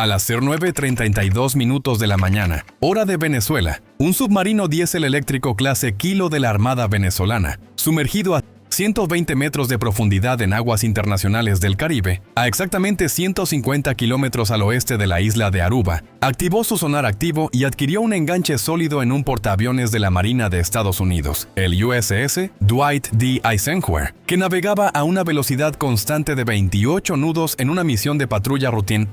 A las 09:32 minutos de la mañana, hora de Venezuela, un submarino diésel eléctrico clase Kilo de la Armada venezolana, sumergido a 120 metros de profundidad en aguas internacionales del Caribe, a exactamente 150 kilómetros al oeste de la isla de Aruba, activó su sonar activo y adquirió un enganche sólido en un portaaviones de la Marina de Estados Unidos, el USS Dwight D. Eisenhower, que navegaba a una velocidad constante de 28 nudos en una misión de patrulla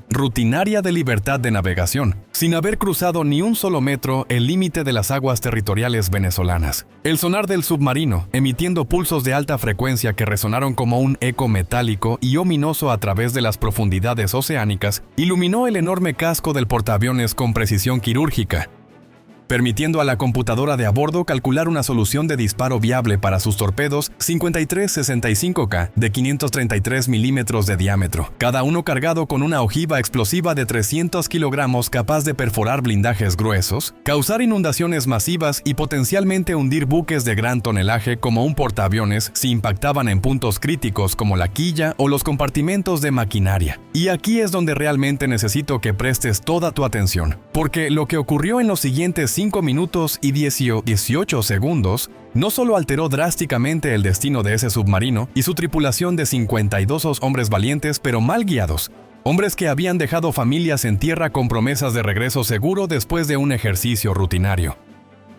rutinaria de libertad de navegación, sin haber cruzado ni un solo metro el límite de las aguas territoriales venezolanas. El sonar del submarino, emitiendo pulsos de alta frecuencia que resonaron como un eco metálico y ominoso a través de las profundidades oceánicas, iluminó el enorme casco del portaaviones con precisión quirúrgica, permitiendo a la computadora de a bordo calcular una solución de disparo viable para sus torpedos 5365K de 533 milímetros de diámetro, cada uno cargado con una ojiva explosiva de 300 kilogramos capaz de perforar blindajes gruesos, causar inundaciones masivas y potencialmente hundir buques de gran tonelaje como un portaaviones si impactaban en puntos críticos como la quilla o los compartimentos de maquinaria. Y aquí es donde realmente necesito que prestes toda tu atención, porque lo que ocurrió en los siguientes 5 minutos y 18 segundos no solo alteró drásticamente el destino de ese submarino y su tripulación de 52 hombres valientes pero mal guiados, hombres que habían dejado familias en tierra con promesas de regreso seguro después de un ejercicio rutinario,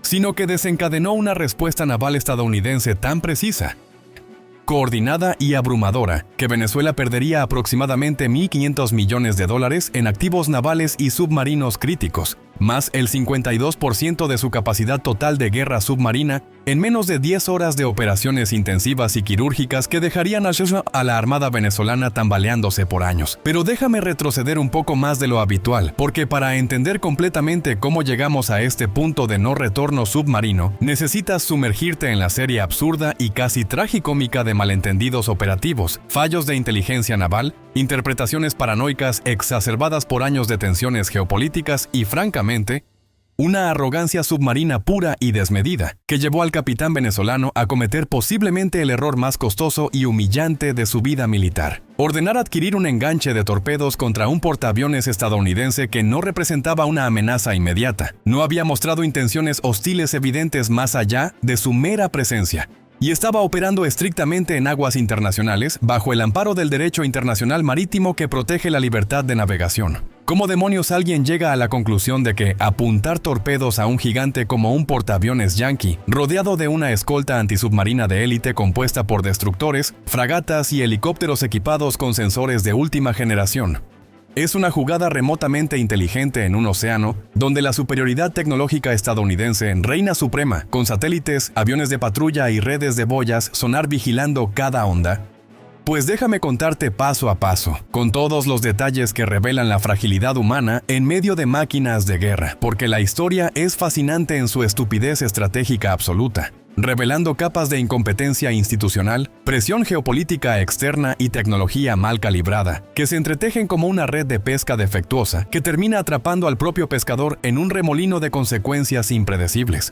sino que desencadenó una respuesta naval estadounidense tan precisa, coordinada y abrumadora, que Venezuela perdería aproximadamente $1.500 millones en activos navales y submarinos críticos, más el 52% de su capacidad total de guerra submarina, en menos de 10 horas de operaciones intensivas y quirúrgicas que dejarían a la Armada venezolana tambaleándose por años. Pero déjame retroceder un poco más de lo habitual, porque para entender completamente cómo llegamos a este punto de no retorno submarino, necesitas sumergirte en la serie absurda y casi tragicómica de malentendidos operativos, fallos de inteligencia naval, interpretaciones paranoicas exacerbadas por años de tensiones geopolíticas y, francamente, una arrogancia submarina pura y desmedida, que llevó al capitán venezolano a cometer posiblemente el error más costoso y humillante de su vida militar: ordenar adquirir un enganche de torpedos contra un portaaviones estadounidense que no representaba una amenaza inmediata, no había mostrado intenciones hostiles evidentes más allá de su mera presencia, y estaba operando estrictamente en aguas internacionales bajo el amparo del derecho internacional marítimo que protege la libertad de navegación. ¿Cómo demonios alguien llega a la conclusión de que apuntar torpedos a un gigante como un portaaviones Yankee, rodeado de una escolta antisubmarina de élite compuesta por destructores, fragatas y helicópteros equipados con sensores de última generación, es una jugada remotamente inteligente en un océano donde la superioridad tecnológica estadounidense reina suprema, con satélites, aviones de patrulla y redes de boyas sonar vigilando cada onda? Pues déjame contarte paso a paso, con todos los detalles que revelan la fragilidad humana en medio de máquinas de guerra, porque la historia es fascinante en su estupidez estratégica absoluta, revelando capas de incompetencia institucional, presión geopolítica externa y tecnología mal calibrada, que se entretejen como una red de pesca defectuosa que termina atrapando al propio pescador en un remolino de consecuencias impredecibles.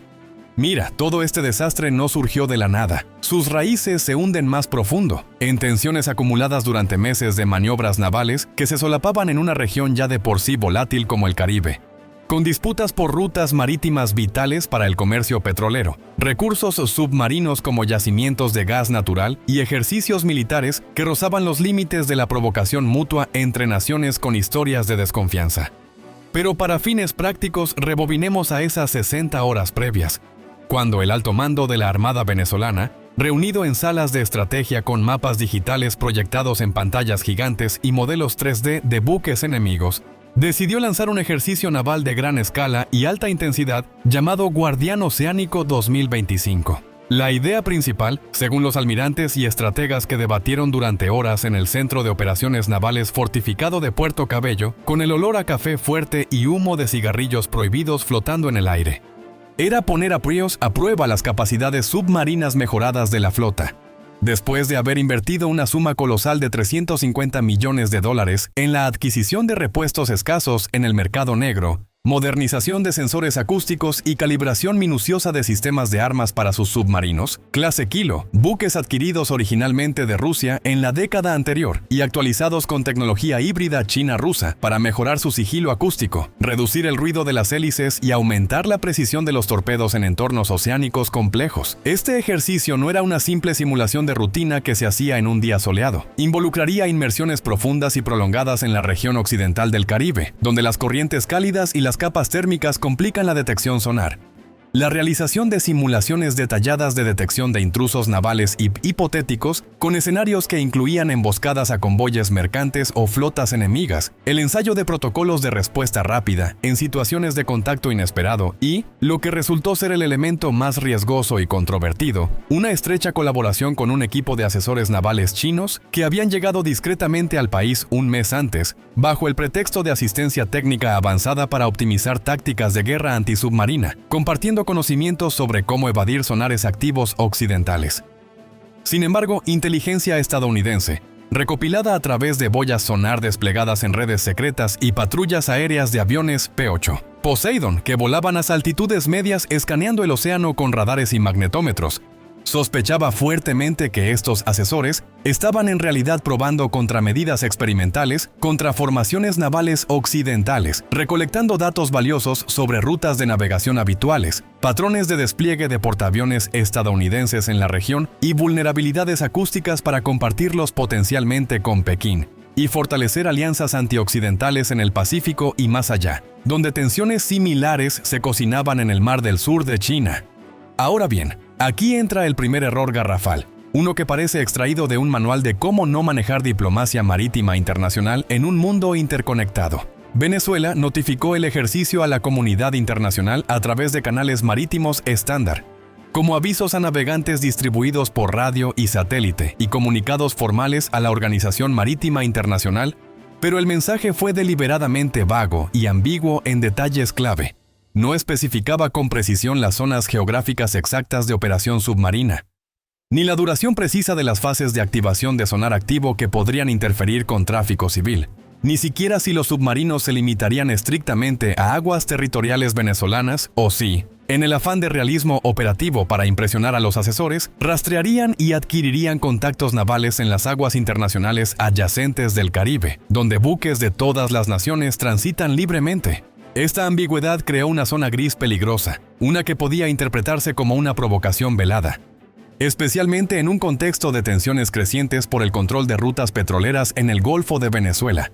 Mira, todo este desastre no surgió de la nada. Sus raíces se hunden más profundo, en tensiones acumuladas durante meses de maniobras navales que se solapaban en una región ya de por sí volátil como el Caribe, con disputas por rutas marítimas vitales para el comercio petrolero, recursos submarinos como yacimientos de gas natural y ejercicios militares que rozaban los límites de la provocación mutua entre naciones con historias de desconfianza. Pero para fines prácticos, rebobinemos a esas 60 horas previas, cuando el alto mando de la Armada venezolana, reunido en salas de estrategia con mapas digitales proyectados en pantallas gigantes y modelos 3D de buques enemigos, decidió lanzar un ejercicio naval de gran escala y alta intensidad llamado Guardián Oceánico 2025. La idea principal, según los almirantes y estrategas que debatieron durante horas en el Centro de Operaciones Navales Fortificado de Puerto Cabello, con el olor a café fuerte y humo de cigarrillos prohibidos flotando en el aire, era poner a prueba las capacidades submarinas mejoradas de la flota. Después de haber invertido una suma colosal de $350 millones en la adquisición de repuestos escasos en el mercado negro, modernización de sensores acústicos y calibración minuciosa de sistemas de armas para sus submarinos, clase Kilo, buques adquiridos originalmente de Rusia en la década anterior y actualizados con tecnología híbrida china-rusa para mejorar su sigilo acústico, reducir el ruido de las hélices y aumentar la precisión de los torpedos en entornos oceánicos complejos. Este ejercicio no era una simple simulación de rutina que se hacía en un día soleado. Involucraría inmersiones profundas y prolongadas en la región occidental del Caribe, donde las corrientes cálidas y las capas térmicas complican la detección sonar. La realización de simulaciones detalladas de detección de intrusos navales hipotéticos, con escenarios que incluían emboscadas a convoyes mercantes o flotas enemigas, el ensayo de protocolos de respuesta rápida en situaciones de contacto inesperado y, lo que resultó ser el elemento más riesgoso y controvertido, una estrecha colaboración con un equipo de asesores navales chinos que habían llegado discretamente al país un mes antes, bajo el pretexto de asistencia técnica avanzada para optimizar tácticas de guerra antisubmarina, compartiendo conocimientos sobre cómo evadir sonares activos occidentales. Sin embargo, inteligencia estadounidense, recopilada a través de boyas sonar desplegadas en redes secretas y patrullas aéreas de aviones P-8 Poseidon que volaban a altitudes medias escaneando el océano con radares y magnetómetros, sospechaba fuertemente que estos asesores estaban en realidad probando contramedidas experimentales contra formaciones navales occidentales, recolectando datos valiosos sobre rutas de navegación habituales, patrones de despliegue de portaaviones estadounidenses en la región y vulnerabilidades acústicas para compartirlos potencialmente con Pekín, y fortalecer alianzas antioccidentales en el Pacífico y más allá, donde tensiones similares se cocinaban en el Mar del Sur de China. Ahora bien, aquí entra el primer error garrafal, uno que parece extraído de un manual de cómo no manejar diplomacia marítima internacional en un mundo interconectado. Venezuela notificó el ejercicio a la comunidad internacional a través de canales marítimos estándar, como avisos a navegantes distribuidos por radio y satélite y comunicados formales a la Organización Marítima Internacional, pero el mensaje fue deliberadamente vago y ambiguo en detalles clave. No especificaba con precisión las zonas geográficas exactas de operación submarina, ni la duración precisa de las fases de activación de sonar activo que podrían interferir con tráfico civil, ni siquiera si los submarinos se limitarían estrictamente a aguas territoriales venezolanas o si, en el afán de realismo operativo para impresionar a los asesores, rastrearían y adquirirían contactos navales en las aguas internacionales adyacentes del Caribe, donde buques de todas las naciones transitan libremente. Esta ambigüedad creó una zona gris peligrosa, una que podía interpretarse como una provocación velada, especialmente en un contexto de tensiones crecientes por el control de rutas petroleras en el Golfo de Venezuela,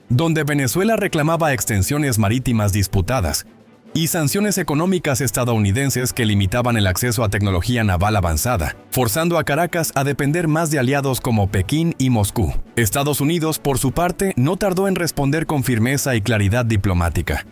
donde Venezuela reclamaba extensiones marítimas disputadas y sanciones económicas estadounidenses que limitaban el acceso a tecnología naval avanzada, forzando a Caracas a depender más de aliados como Pekín y Moscú. Estados Unidos, por su parte, no tardó en responder con firmeza y claridad diplomática.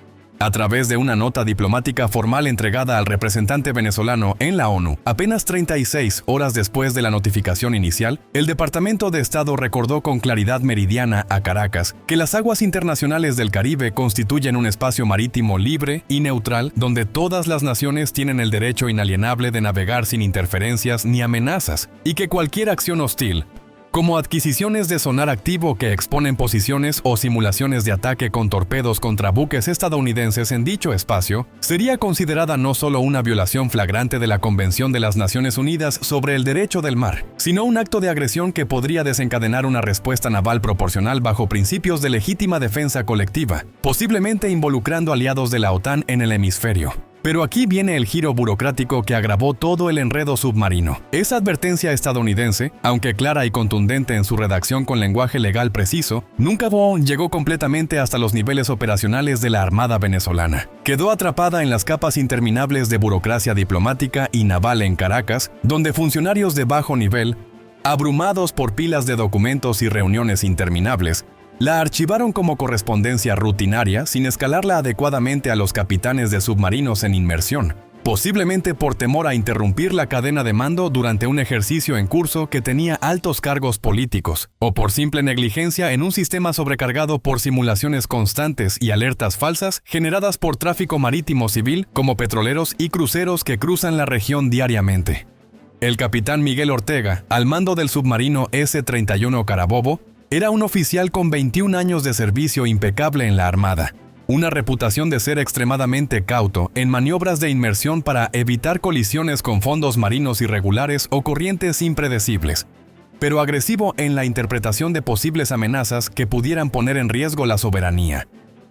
A través de una nota diplomática formal entregada al representante venezolano en la ONU, apenas 36 horas después de la notificación inicial, el Departamento de Estado recordó con claridad meridiana a Caracas que las aguas internacionales del Caribe constituyen un espacio marítimo libre y neutral donde todas las naciones tienen el derecho inalienable de navegar sin interferencias ni amenazas, y que cualquier acción hostil, como adquisiciones de sonar activo que exponen posiciones o simulaciones de ataque con torpedos contra buques estadounidenses en dicho espacio, sería considerada no solo una violación flagrante de la Convención de las Naciones Unidas sobre el Derecho del Mar, sino un acto de agresión que podría desencadenar una respuesta naval proporcional bajo principios de legítima defensa colectiva, posiblemente involucrando aliados de la OTAN en el hemisferio. Pero aquí viene el giro burocrático que agravó todo el enredo submarino. Esa advertencia estadounidense, aunque clara y contundente en su redacción con lenguaje legal preciso, nunca llegó completamente hasta los niveles operacionales de la Armada venezolana. Quedó atrapada en las capas interminables de burocracia diplomática y naval en Caracas, donde funcionarios de bajo nivel, abrumados por pilas de documentos y reuniones interminables, la archivaron como correspondencia rutinaria sin escalarla adecuadamente a los capitanes de submarinos en inmersión, posiblemente por temor a interrumpir la cadena de mando durante un ejercicio en curso que tenía altos cargos políticos, o por simple negligencia en un sistema sobrecargado por simulaciones constantes y alertas falsas generadas por tráfico marítimo civil como petroleros y cruceros que cruzan la región diariamente. El capitán Miguel Ortega, al mando del submarino S-31 Carabobo, era un oficial con 21 años de servicio impecable en la Armada, una reputación de ser extremadamente cauto en maniobras de inmersión para evitar colisiones con fondos marinos irregulares o corrientes impredecibles, pero agresivo en la interpretación de posibles amenazas que pudieran poner en riesgo la soberanía,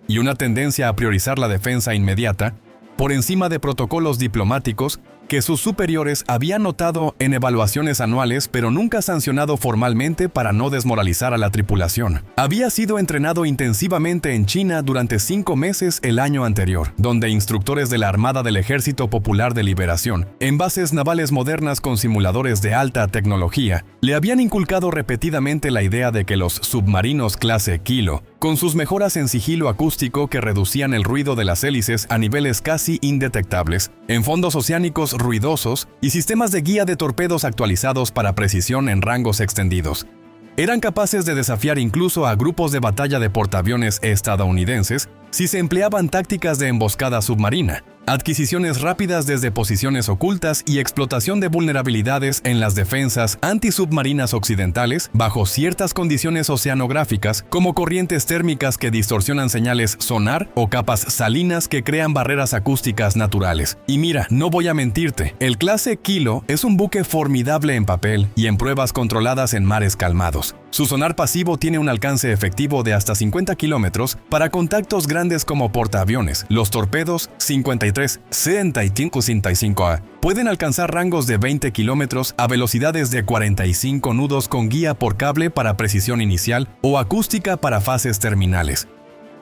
y una tendencia a priorizar la defensa inmediata por encima de protocolos diplomáticos que sus superiores habían notado en evaluaciones anuales pero nunca sancionado formalmente para no desmoralizar a la tripulación. Había sido entrenado intensivamente en China durante 5 meses el año anterior, donde instructores de la Armada del Ejército Popular de Liberación, en bases navales modernas con simuladores de alta tecnología, le habían inculcado repetidamente la idea de que los submarinos clase Kilo, con sus mejoras en sigilo acústico que reducían el ruido de las hélices a niveles casi indetectables, en fondos oceánicos ruidosos y sistemas de guía de torpedos actualizados para precisión en rangos extendidos, eran capaces de desafiar incluso a grupos de batalla de portaaviones estadounidenses si se empleaban tácticas de emboscada submarina, adquisiciones rápidas desde posiciones ocultas y explotación de vulnerabilidades en las defensas antisubmarinas occidentales bajo ciertas condiciones oceanográficas como corrientes térmicas que distorsionan señales sonar o capas salinas que crean barreras acústicas naturales. Y mira, no voy a mentirte, el clase Kilo es un buque formidable en papel y en pruebas controladas en mares calmados. Su sonar pasivo tiene un alcance efectivo de hasta 50 kilómetros para contactos grandes como portaaviones. Los torpedos 53, 75, 65A pueden alcanzar rangos de 20 kilómetros a velocidades de 45 nudos con guía por cable para precisión inicial o acústica para fases terminales.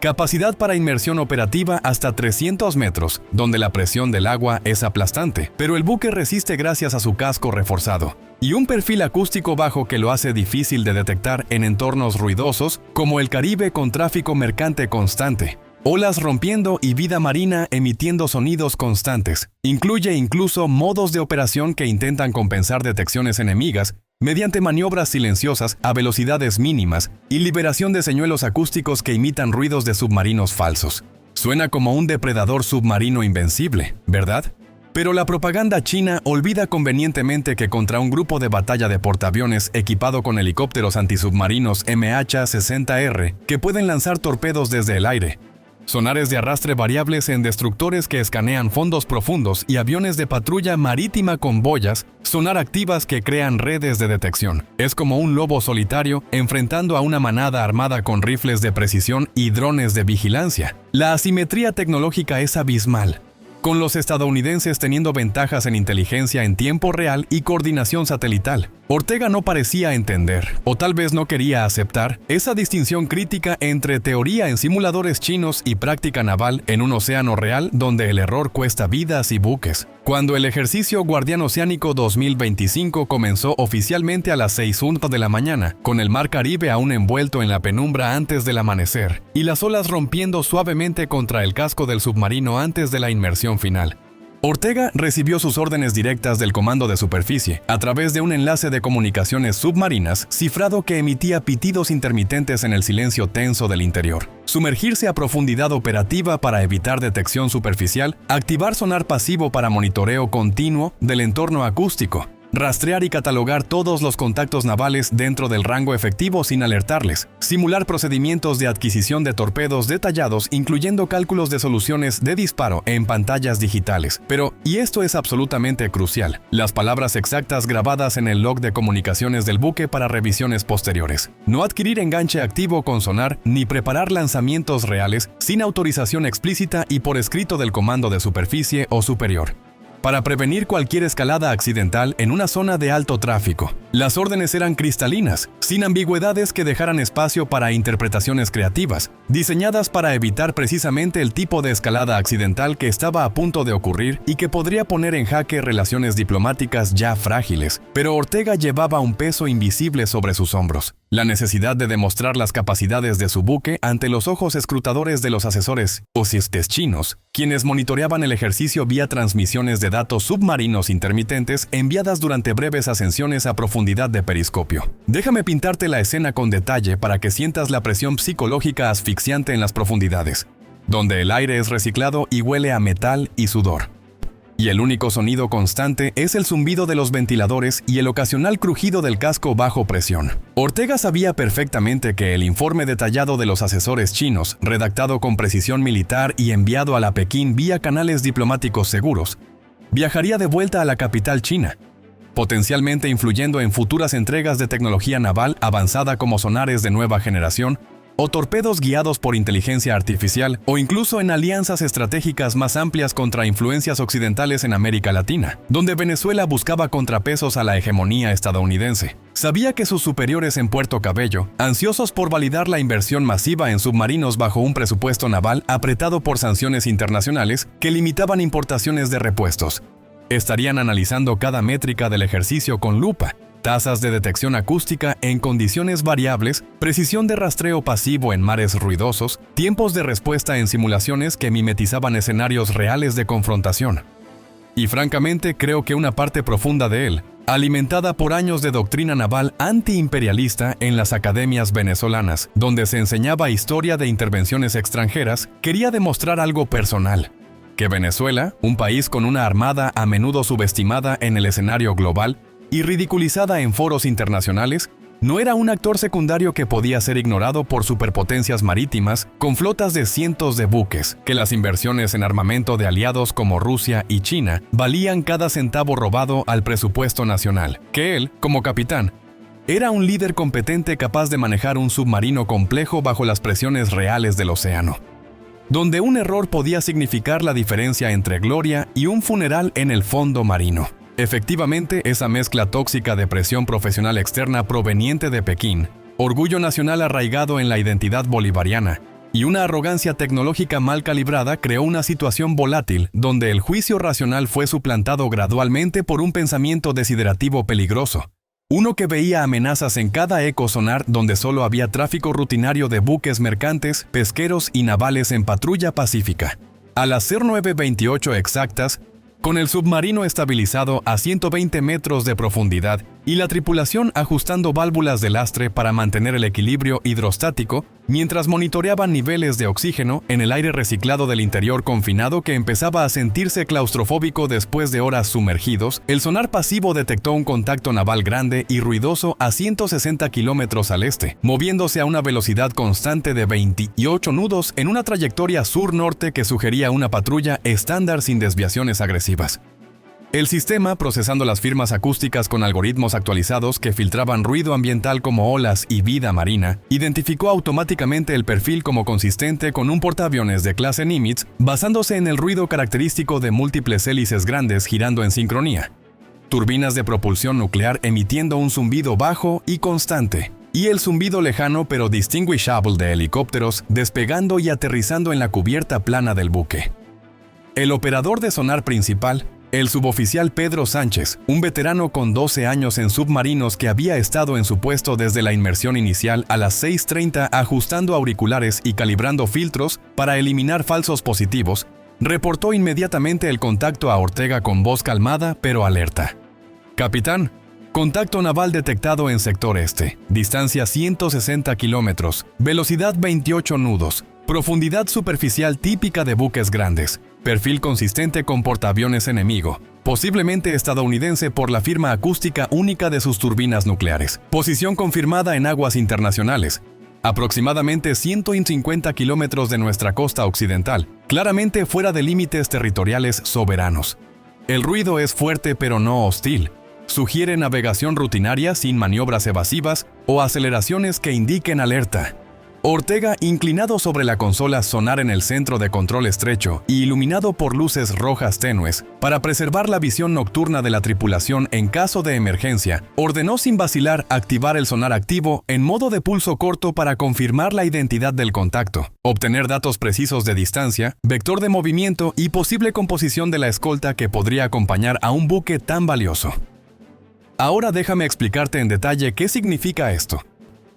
Capacidad para inmersión operativa hasta 300 metros, donde la presión del agua es aplastante, pero el buque resiste gracias a su casco reforzado y un perfil acústico bajo que lo hace difícil de detectar en entornos ruidosos como el Caribe con tráfico mercante constante, olas rompiendo y vida marina emitiendo sonidos constantes. Incluye incluso modos de operación que intentan compensar detecciones enemigas mediante maniobras silenciosas a velocidades mínimas y liberación de señuelos acústicos que imitan ruidos de submarinos falsos. Suena como un depredador submarino invencible, ¿verdad? Pero la propaganda china olvida convenientemente que contra un grupo de batalla de portaaviones equipado con helicópteros antisubmarinos MH-60R que pueden lanzar torpedos desde el aire, sonares de arrastre variables en destructores que escanean fondos profundos y aviones de patrulla marítima con boyas, sonar activas que crean redes de detección. Es como un lobo solitario enfrentando a una manada armada con rifles de precisión y drones de vigilancia. La asimetría tecnológica es abismal, con los estadounidenses teniendo ventajas en inteligencia en tiempo real y coordinación satelital. Ortega no parecía entender, o tal vez no quería aceptar, esa distinción crítica entre teoría en simuladores chinos y práctica naval en un océano real donde el error cuesta vidas y buques. Cuando el ejercicio Guardián Oceánico 2025 comenzó oficialmente a las 6:01 de la mañana, con el mar Caribe aún envuelto en la penumbra antes del amanecer, y las olas rompiendo suavemente contra el casco del submarino antes de la inmersión final, Ortega recibió sus órdenes directas del Comando de Superficie a través de un enlace de comunicaciones submarinas cifrado que emitía pitidos intermitentes en el silencio tenso del interior. Sumergirse a profundidad operativa para evitar detección superficial, activar sonar pasivo para monitoreo continuo del entorno acústico, rastrear y catalogar todos los contactos navales dentro del rango efectivo sin alertarles, simular procedimientos de adquisición de torpedos detallados incluyendo cálculos de soluciones de disparo en pantallas digitales. Pero, y esto es absolutamente crucial, las palabras exactas grabadas en el log de comunicaciones del buque para revisiones posteriores. No adquirir enganche activo con sonar ni preparar lanzamientos reales sin autorización explícita y por escrito del Comando de Superficie o superior, para prevenir cualquier escalada accidental en una zona de alto tráfico. Las órdenes eran cristalinas, sin ambigüedades que dejaran espacio para interpretaciones creativas, diseñadas para evitar precisamente el tipo de escalada accidental que estaba a punto de ocurrir y que podría poner en jaque relaciones diplomáticas ya frágiles. Pero Ortega llevaba un peso invisible sobre sus hombros: la necesidad de demostrar las capacidades de su buque ante los ojos escrutadores de los asesores ocistes chinos, quienes monitoreaban el ejercicio vía transmisiones de datos submarinos intermitentes enviadas durante breves ascensiones a profundidad de periscopio. Déjame pintarte la escena con detalle para que sientas la presión psicológica asfixiante en las profundidades, donde el aire es reciclado y huele a metal y sudor. y el único sonido constante es el zumbido de los ventiladores y el ocasional crujido del casco bajo presión. Ortega sabía perfectamente que el informe detallado de los asesores chinos, redactado con precisión militar y enviado a la Pekín vía canales diplomáticos seguros, viajaría de vuelta a la capital china, potencialmente influyendo en futuras entregas de tecnología naval avanzada como sonares de nueva generación, o torpedos guiados por inteligencia artificial, o incluso en alianzas estratégicas más amplias contra influencias occidentales en América Latina, donde Venezuela buscaba contrapesos a la hegemonía estadounidense. Sabía que sus superiores en Puerto Cabello, ansiosos por validar la inversión masiva en submarinos bajo un presupuesto naval apretado por sanciones internacionales que limitaban importaciones de repuestos, estarían analizando cada métrica del ejercicio con lupa: tasas de detección acústica en condiciones variables, precisión de rastreo pasivo en mares ruidosos, tiempos de respuesta en simulaciones que mimetizaban escenarios reales de confrontación. Y francamente creo que una parte profunda de él, alimentada por años de doctrina naval antiimperialista en las academias venezolanas, donde se enseñaba historia de intervenciones extranjeras, quería demostrar algo personal: que Venezuela, un país con una armada a menudo subestimada en el escenario global y ridiculizada en foros internacionales, no era un actor secundario que podía ser ignorado por superpotencias marítimas con flotas de cientos de buques, que las inversiones en armamento de aliados como Rusia y China valían cada centavo robado al presupuesto nacional, que él, como capitán, era un líder competente capaz de manejar un submarino complejo bajo las presiones reales del océano, donde un error podía significar la diferencia entre gloria y un funeral en el fondo marino. Efectivamente, esa mezcla tóxica de presión profesional externa proveniente de Pekín, orgullo nacional arraigado en la identidad bolivariana y una arrogancia tecnológica mal calibrada creó una situación volátil donde el juicio racional fue suplantado gradualmente por un pensamiento desiderativo peligroso, uno que veía amenazas en cada eco sonar donde solo había tráfico rutinario de buques mercantes, pesqueros y navales en patrulla pacífica. A las 09:28 exactas, con el submarino estabilizado a 120 metros de profundidad y la tripulación ajustando válvulas de lastre para mantener el equilibrio hidrostático, mientras monitoreaban niveles de oxígeno en el aire reciclado del interior confinado que empezaba a sentirse claustrofóbico después de horas sumergidos, el sonar pasivo detectó un contacto naval grande y ruidoso a 160 kilómetros al este, moviéndose a una velocidad constante de 28 nudos en una trayectoria sur-norte que sugería una patrulla estándar sin desviaciones agresivas. El sistema, procesando las firmas acústicas con algoritmos actualizados que filtraban ruido ambiental como olas y vida marina, identificó automáticamente el perfil como consistente con un portaaviones de clase Nimitz, basándose en el ruido característico de múltiples hélices grandes girando en sincronía, turbinas de propulsión nuclear emitiendo un zumbido bajo y constante, y el zumbido lejano pero distinguishable de helicópteros despegando y aterrizando en la cubierta plana del buque. El operador de sonar principal, el suboficial Pedro Sánchez, un veterano con 12 años en submarinos que había estado en su puesto desde la inmersión inicial a las 6:30 ajustando auriculares y calibrando filtros para eliminar falsos positivos, reportó inmediatamente el contacto a Ortega con voz calmada pero alerta. Capitán, contacto naval detectado en sector este, distancia 160 kilómetros, velocidad 28 nudos, profundidad superficial típica de buques grandes, perfil consistente con portaaviones enemigo, posiblemente estadounidense por la firma acústica única de sus turbinas nucleares, posición confirmada en aguas internacionales, aproximadamente 150 kilómetros de nuestra costa occidental, claramente fuera de límites territoriales soberanos. El ruido es fuerte pero no hostil. Sugiere navegación rutinaria sin maniobras evasivas o aceleraciones que indiquen alerta. Ortega, inclinado sobre la consola sonar en el centro de control estrecho y iluminado por luces rojas tenues, para preservar la visión nocturna de la tripulación en caso de emergencia, ordenó sin vacilar activar el sonar activo en modo de pulso corto para confirmar la identidad del contacto, obtener datos precisos de distancia, vector de movimiento y posible composición de la escolta que podría acompañar a un buque tan valioso. Ahora déjame explicarte en detalle qué significa esto.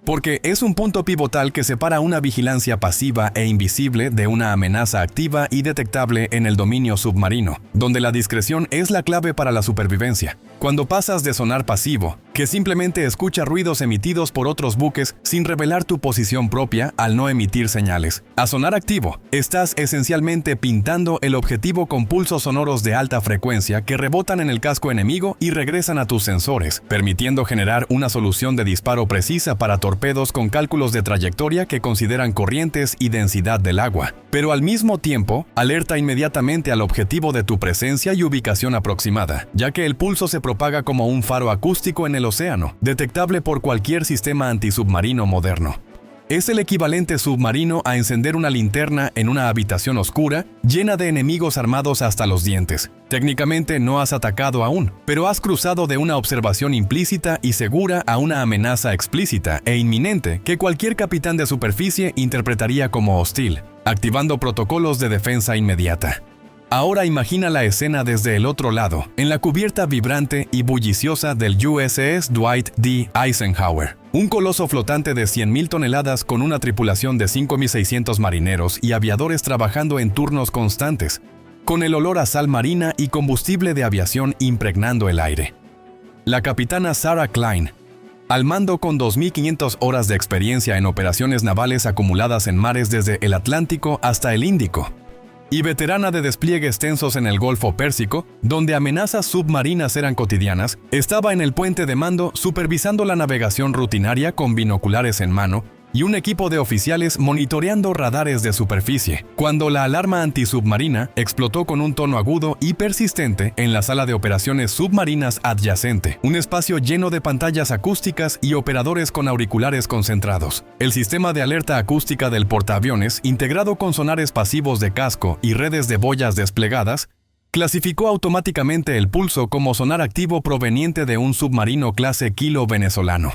Porque es un punto pivotal que separa una vigilancia pasiva e invisible de una amenaza activa y detectable en el dominio submarino, donde la discreción es la clave para la supervivencia. Cuando pasas de sonar pasivo, que simplemente escucha ruidos emitidos por otros buques sin revelar tu posición propia al no emitir señales, a sonar activo, estás esencialmente pintando el objetivo con pulsos sonoros de alta frecuencia que rebotan en el casco enemigo y regresan a tus sensores, permitiendo generar una solución de disparo precisa para torpedos con cálculos de trayectoria que consideran corrientes y densidad del agua, pero al mismo tiempo alerta inmediatamente al objetivo de tu presencia y ubicación aproximada, ya que el pulso se propaga como un faro acústico en el océano, detectable por cualquier sistema antisubmarino moderno. Es el equivalente submarino a encender una linterna en una habitación oscura llena de enemigos armados hasta los dientes. Técnicamente no has atacado aún, pero has cruzado de una observación implícita y segura a una amenaza explícita e inminente que cualquier capitán de superficie interpretaría como hostil, activando protocolos de defensa inmediata. Ahora imagina la escena desde el otro lado, en la cubierta vibrante y bulliciosa del USS Dwight D. Eisenhower, un coloso flotante de 100.000 toneladas con una tripulación de 5.600 marineros y aviadores trabajando en turnos constantes, con el olor a sal marina y combustible de aviación impregnando el aire. La capitana Sarah Klein, al mando con 2.500 horas de experiencia en operaciones navales acumuladas en mares desde el Atlántico hasta el Índico, y veterana de despliegues tensos en el Golfo Pérsico, donde amenazas submarinas eran cotidianas, estaba en el puente de mando supervisando la navegación rutinaria con binoculares en mano y un equipo de oficiales monitoreando radares de superficie, cuando la alarma antisubmarina explotó con un tono agudo y persistente en la sala de operaciones submarinas adyacente, un espacio lleno de pantallas acústicas y operadores con auriculares concentrados. El sistema de alerta acústica del portaaviones, integrado con sonares pasivos de casco y redes de boyas desplegadas, clasificó automáticamente el pulso como sonar activo proveniente de un submarino clase Kilo venezolano,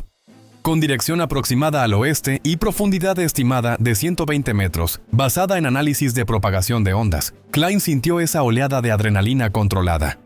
con dirección aproximada al oeste y profundidad estimada de 120 metros, basada en análisis de propagación de ondas. Klein sintió esa oleada de adrenalina controlada,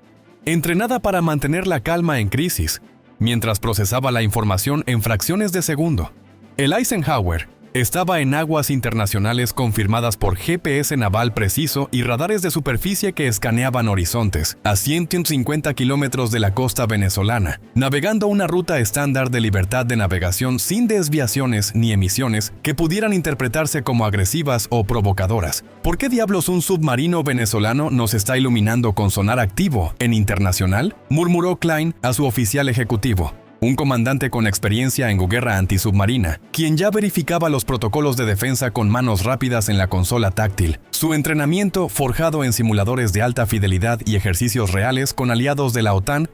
entrenada para mantener la calma en crisis, mientras procesaba la información en fracciones de segundo. El Eisenhower estaba en aguas internacionales confirmadas por GPS naval preciso y radares de superficie que escaneaban horizontes, a 150 kilómetros de la costa venezolana, navegando una ruta estándar de libertad de navegación sin desviaciones ni emisiones que pudieran interpretarse como agresivas o provocadoras. ¿Por qué diablos un submarino venezolano nos está iluminando con sonar activo en internacional?, murmuró Klein a su oficial ejecutivo, un comandante con experiencia en guerra antisubmarina, quien ya verificaba los protocolos de defensa con manos rápidas en la consola táctil. Su entrenamiento, forjado en simuladores de alta fidelidad y ejercicios reales con aliados de la OTAN,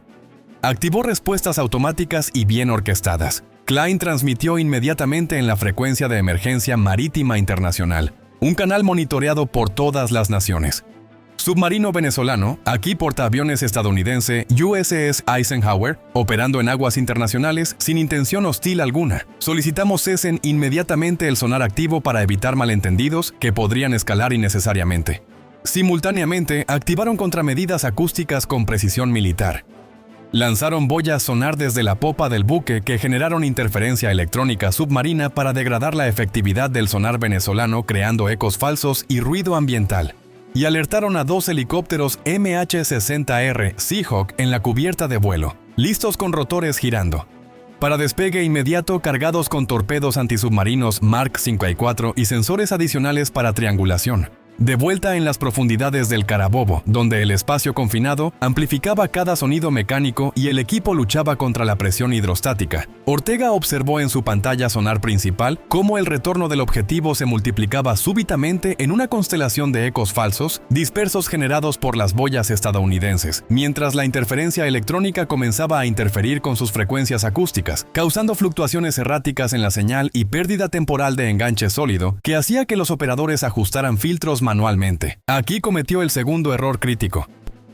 activó respuestas automáticas y bien orquestadas. Klein transmitió inmediatamente en la frecuencia de emergencia marítima internacional, un canal monitoreado por todas las naciones. Submarino venezolano, aquí portaaviones estadounidense USS Eisenhower, operando en aguas internacionales sin intención hostil alguna. Solicitamos cesen inmediatamente el sonar activo para evitar malentendidos que podrían escalar innecesariamente. Simultáneamente, activaron contramedidas acústicas con precisión militar. Lanzaron boyas sonar desde la popa del buque que generaron interferencia electrónica submarina para degradar la efectividad del sonar venezolano, creando ecos falsos y ruido ambiental. Y alertaron a 2 helicópteros MH-60R Seahawk en la cubierta de vuelo, listos con rotores girando, para despegue inmediato, cargados con torpedos antisubmarinos Mark 54 y sensores adicionales para triangulación. De vuelta en las profundidades del Carabobo, donde el espacio confinado amplificaba cada sonido mecánico y el equipo luchaba contra la presión hidrostática, Ortega observó en su pantalla sonar principal cómo el retorno del objetivo se multiplicaba súbitamente en una constelación de ecos falsos, dispersos generados por las boyas estadounidenses, mientras la interferencia electrónica comenzaba a interferir con sus frecuencias acústicas, causando fluctuaciones erráticas en la señal y pérdida temporal de enganche sólido, que hacía que los operadores ajustaran filtros manualmente. Aquí cometió el segundo error crítico,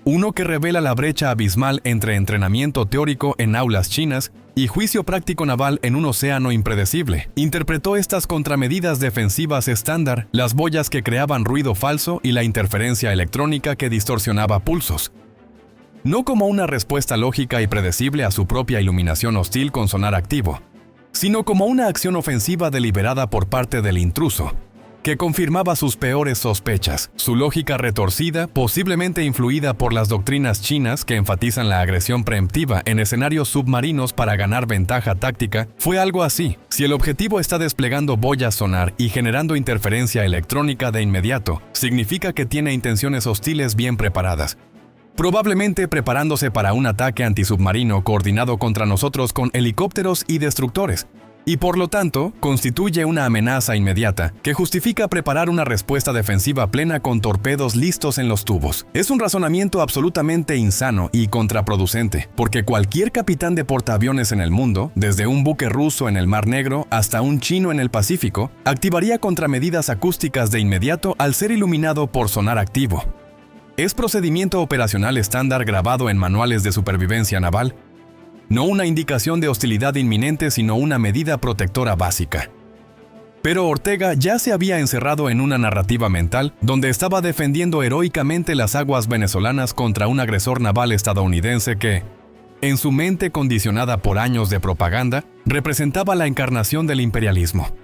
uno que revela la brecha abismal entre entrenamiento teórico en aulas chinas y juicio práctico naval en un océano impredecible. Interpretó estas contramedidas defensivas estándar, las boyas que creaban ruido falso y la interferencia electrónica que distorsionaba pulsos, no como una respuesta lógica y predecible a su propia iluminación hostil con sonar activo, sino como una acción ofensiva deliberada por parte del intruso. que confirmaba sus peores sospechas. Su lógica retorcida, posiblemente influida por las doctrinas chinas que enfatizan la agresión preemptiva en escenarios submarinos para ganar ventaja táctica, fue algo así. Si el objetivo está desplegando boyas sonar y generando interferencia electrónica de inmediato, significa que tiene intenciones hostiles bien preparadas. Probablemente preparándose para un ataque antisubmarino coordinado contra nosotros con helicópteros y destructores, y por lo tanto, constituye una amenaza inmediata que justifica preparar una respuesta defensiva plena con torpedos listos en los tubos. Es un razonamiento absolutamente insano y contraproducente, porque cualquier capitán de portaaviones en el mundo, desde un buque ruso en el Mar Negro hasta un chino en el Pacífico, activaría contramedidas acústicas de inmediato al ser iluminado por sonar activo. Es procedimiento operacional estándar grabado en manuales de supervivencia naval, no una indicación de hostilidad inminente, sino una medida protectora básica. Pero Ortega ya se había encerrado en una narrativa mental donde estaba defendiendo heroicamente las aguas venezolanas contra un agresor naval estadounidense que, en su mente condicionada por años de propaganda, representaba la encarnación del imperialismo.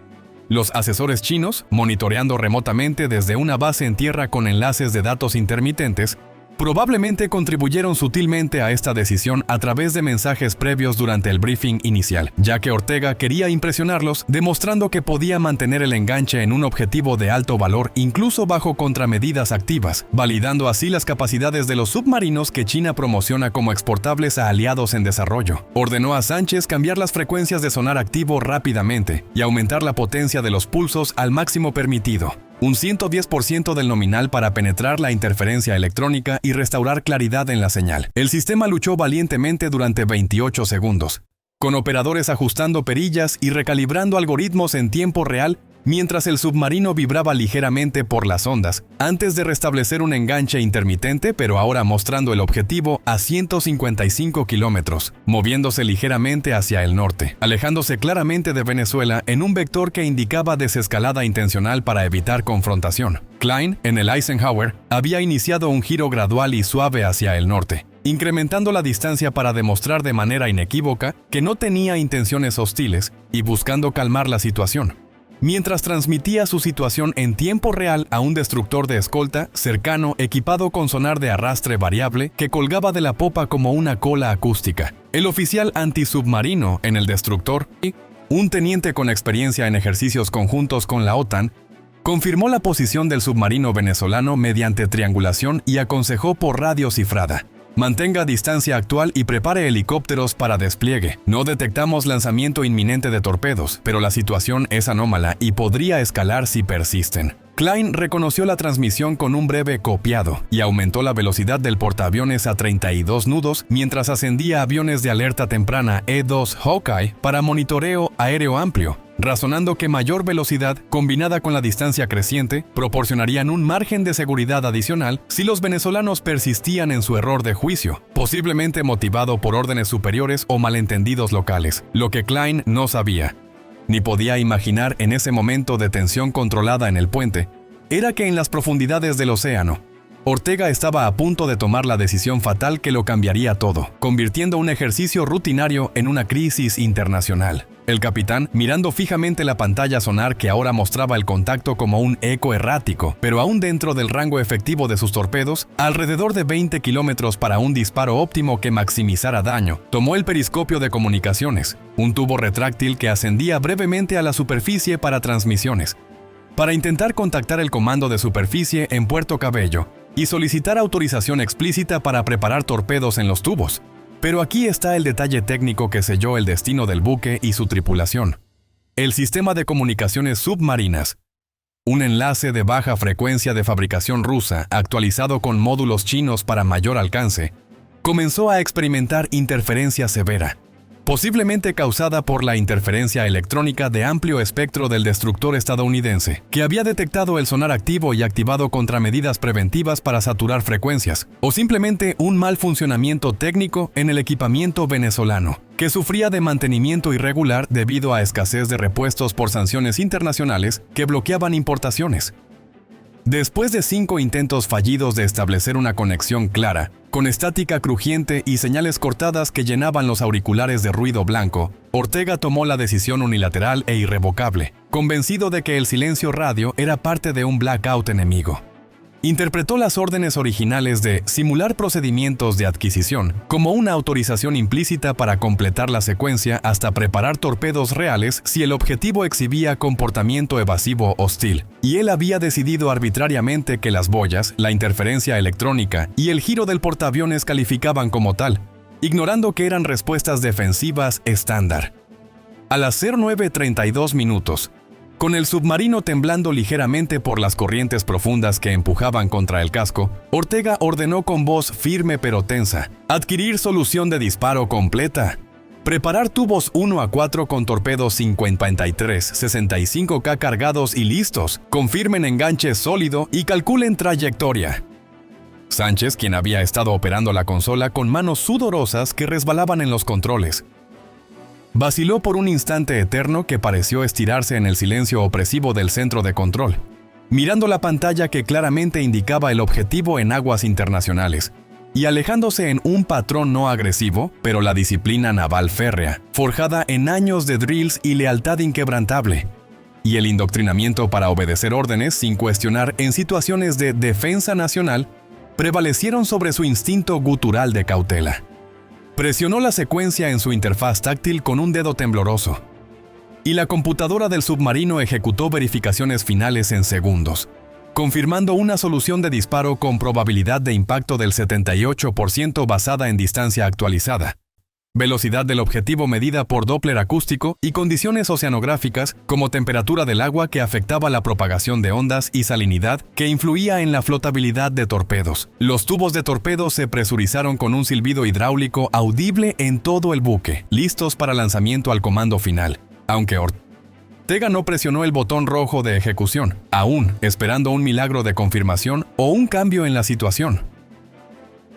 Los asesores chinos, monitoreando remotamente desde una base en tierra con enlaces de datos intermitentes, probablemente contribuyeron sutilmente a esta decisión a través de mensajes previos durante el briefing inicial, ya que Ortega quería impresionarlos demostrando que podía mantener el enganche en un objetivo de alto valor incluso bajo contramedidas activas, validando así las capacidades de los submarinos que China promociona como exportables a aliados en desarrollo. Ordenó a Sánchez cambiar las frecuencias de sonar activo rápidamente y aumentar la potencia de los pulsos al máximo permitido, un 110% del nominal para penetrar la interferencia electrónica y restaurar claridad en la señal. El sistema luchó valientemente durante 28 segundos, con operadores ajustando perillas y recalibrando algoritmos en tiempo real mientras el submarino vibraba ligeramente por las ondas, antes de restablecer un enganche intermitente, pero ahora mostrando el objetivo a 155 kilómetros, moviéndose ligeramente hacia el norte, alejándose claramente de Venezuela en un vector que indicaba desescalada intencional para evitar confrontación. Klein, en el Eisenhower, había iniciado un giro gradual y suave hacia el norte, incrementando la distancia para demostrar de manera inequívoca que no tenía intenciones hostiles y buscando calmar la situación, mientras transmitía su situación en tiempo real a un destructor de escolta cercano equipado con sonar de arrastre variable que colgaba de la popa como una cola acústica. El oficial antisubmarino en el destructor, un teniente con experiencia en ejercicios conjuntos con la OTAN, confirmó la posición del submarino venezolano mediante triangulación y aconsejó por radio cifrada: mantenga distancia actual y prepare helicópteros para despliegue. No detectamos lanzamiento inminente de torpedos, pero la situación es anómala y podría escalar si persisten. Klein reconoció la transmisión con un breve copiado y aumentó la velocidad del portaaviones a 32 nudos mientras ascendía aviones de alerta temprana E-2 Hawkeye para monitoreo aéreo amplio, razonando que mayor velocidad, combinada con la distancia creciente, proporcionarían un margen de seguridad adicional si los venezolanos persistían en su error de juicio, posiblemente motivado por órdenes superiores o malentendidos locales, lo que Klein no sabía, ni podía imaginar en ese momento de tensión controlada en el puente, era que en las profundidades del océano, Ortega estaba a punto de tomar la decisión fatal que lo cambiaría todo, convirtiendo un ejercicio rutinario en una crisis internacional. El capitán, mirando fijamente la pantalla sonar que ahora mostraba el contacto como un eco errático, pero aún dentro del rango efectivo de sus torpedos, alrededor de 20 kilómetros para un disparo óptimo que maximizara daño, tomó el periscopio de comunicaciones, un tubo retráctil que ascendía brevemente a la superficie para transmisiones, para intentar contactar el comando de superficie en Puerto Cabello y solicitar autorización explícita para preparar torpedos en los tubos. Pero aquí está el detalle técnico que selló el destino del buque y su tripulación. El sistema de comunicaciones submarinas, un enlace de baja frecuencia de fabricación rusa actualizado con módulos chinos para mayor alcance, comenzó a experimentar interferencia severa, posiblemente causada por la interferencia electrónica de amplio espectro del destructor estadounidense, que había detectado el sonar activo y activado contramedidas preventivas para saturar frecuencias, o simplemente un mal funcionamiento técnico en el equipamiento venezolano, que sufría de mantenimiento irregular debido a escasez de repuestos por sanciones internacionales que bloqueaban importaciones. Después de 5 intentos fallidos de establecer una conexión clara, con estática crujiente y señales cortadas que llenaban los auriculares de ruido blanco, Ortega tomó la decisión unilateral e irrevocable, convencido de que el silencio radio era parte de un blackout enemigo. Interpretó las órdenes originales de simular procedimientos de adquisición como una autorización implícita para completar la secuencia hasta preparar torpedos reales si el objetivo exhibía comportamiento evasivo hostil, y él había decidido arbitrariamente que las boyas, la interferencia electrónica y el giro del portaaviones calificaban como tal, ignorando que eran respuestas defensivas estándar. A las 09:32 minutos, con el submarino temblando ligeramente por las corrientes profundas que empujaban contra el casco, Ortega ordenó con voz firme pero tensa: adquirir solución de disparo completa. Preparar tubos 1 a 4 con torpedos 53-65K cargados y listos. Confirmen enganche sólido y calculen trayectoria. Sánchez, quien había estado operando la consola con manos sudorosas que resbalaban en los controles, vaciló por un instante eterno que pareció estirarse en el silencio opresivo del centro de control, mirando la pantalla que claramente indicaba el objetivo en aguas internacionales, y alejándose en un patrón no agresivo, pero la disciplina naval férrea, forjada en años de drills y lealtad inquebrantable, y el indoctrinamiento para obedecer órdenes sin cuestionar en situaciones de defensa nacional, prevalecieron sobre su instinto gutural de cautela. Presionó la secuencia en su interfaz táctil con un dedo tembloroso, y la computadora del submarino ejecutó verificaciones finales en segundos, confirmando una solución de disparo con probabilidad de impacto del 78% basada en distancia actualizada, velocidad del objetivo medida por Doppler acústico y condiciones oceanográficas como temperatura del agua que afectaba la propagación de ondas y salinidad que influía en la flotabilidad de torpedos. Los tubos de torpedos se presurizaron con un silbido hidráulico audible en todo el buque, listos para lanzamiento al comando final, aunque Ortega no presionó el botón rojo de ejecución, aún esperando un milagro de confirmación o un cambio en la situación.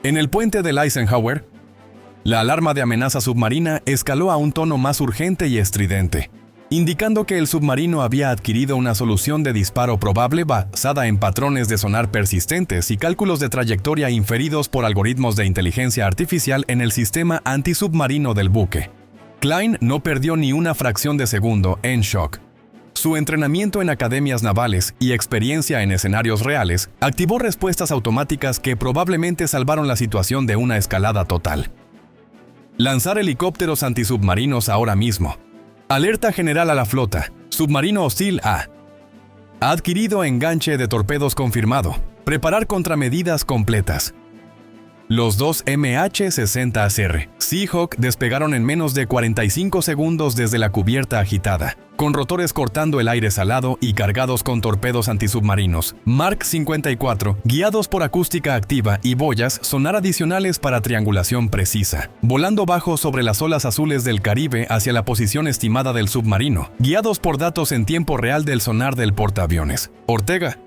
En el puente del Eisenhower, la alarma de amenaza submarina escaló a un tono más urgente y estridente, indicando que el submarino había adquirido una solución de disparo probable basada en patrones de sonar persistentes y cálculos de trayectoria inferidos por algoritmos de inteligencia artificial en el sistema antisubmarino del buque. Klein no perdió ni una fracción de segundo en shock. Su entrenamiento en academias navales y experiencia en escenarios reales activó respuestas automáticas que probablemente salvaron la situación de una escalada total. Lanzar helicópteros antisubmarinos ahora mismo. Alerta general a la flota. Submarino hostil A. Ha adquirido enganche de torpedos confirmado. Preparar contramedidas completas. Los dos MH-60R Seahawk despegaron en menos de 45 segundos desde la cubierta agitada, con rotores cortando el aire salado y cargados con torpedos antisubmarinos Mark 54, guiados por acústica activa y boyas sonar adicionales para triangulación precisa, volando bajo sobre las olas azules del Caribe hacia la posición estimada del submarino, guiados por datos en tiempo real del sonar del portaaviones. Ortega,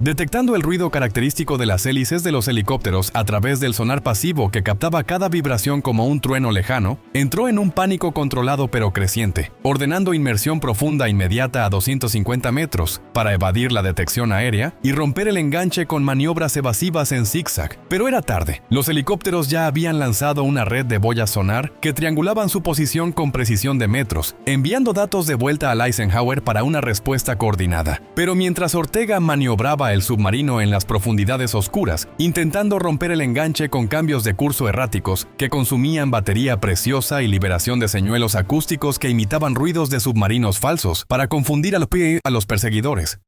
detectando el ruido característico de las hélices de los helicópteros a través del sonar pasivo que captaba cada vibración como un trueno lejano, entró en un pánico controlado pero creciente, ordenando inmersión profunda inmediata a 250 metros para evadir la detección aérea y romper el enganche con maniobras evasivas en zigzag. Pero era tarde. Los helicópteros ya habían lanzado una red de boyas sonar que triangulaban su posición con precisión de metros, enviando datos de vuelta al Eisenhower para una respuesta coordinada. Pero mientras Ortega maniobraba el submarino en las profundidades oscuras, intentando romper el enganche con cambios de curso erráticos que consumían batería preciosa y liberación de señuelos acústicos que imitaban ruidos de submarinos falsos para confundir a los perseguidores.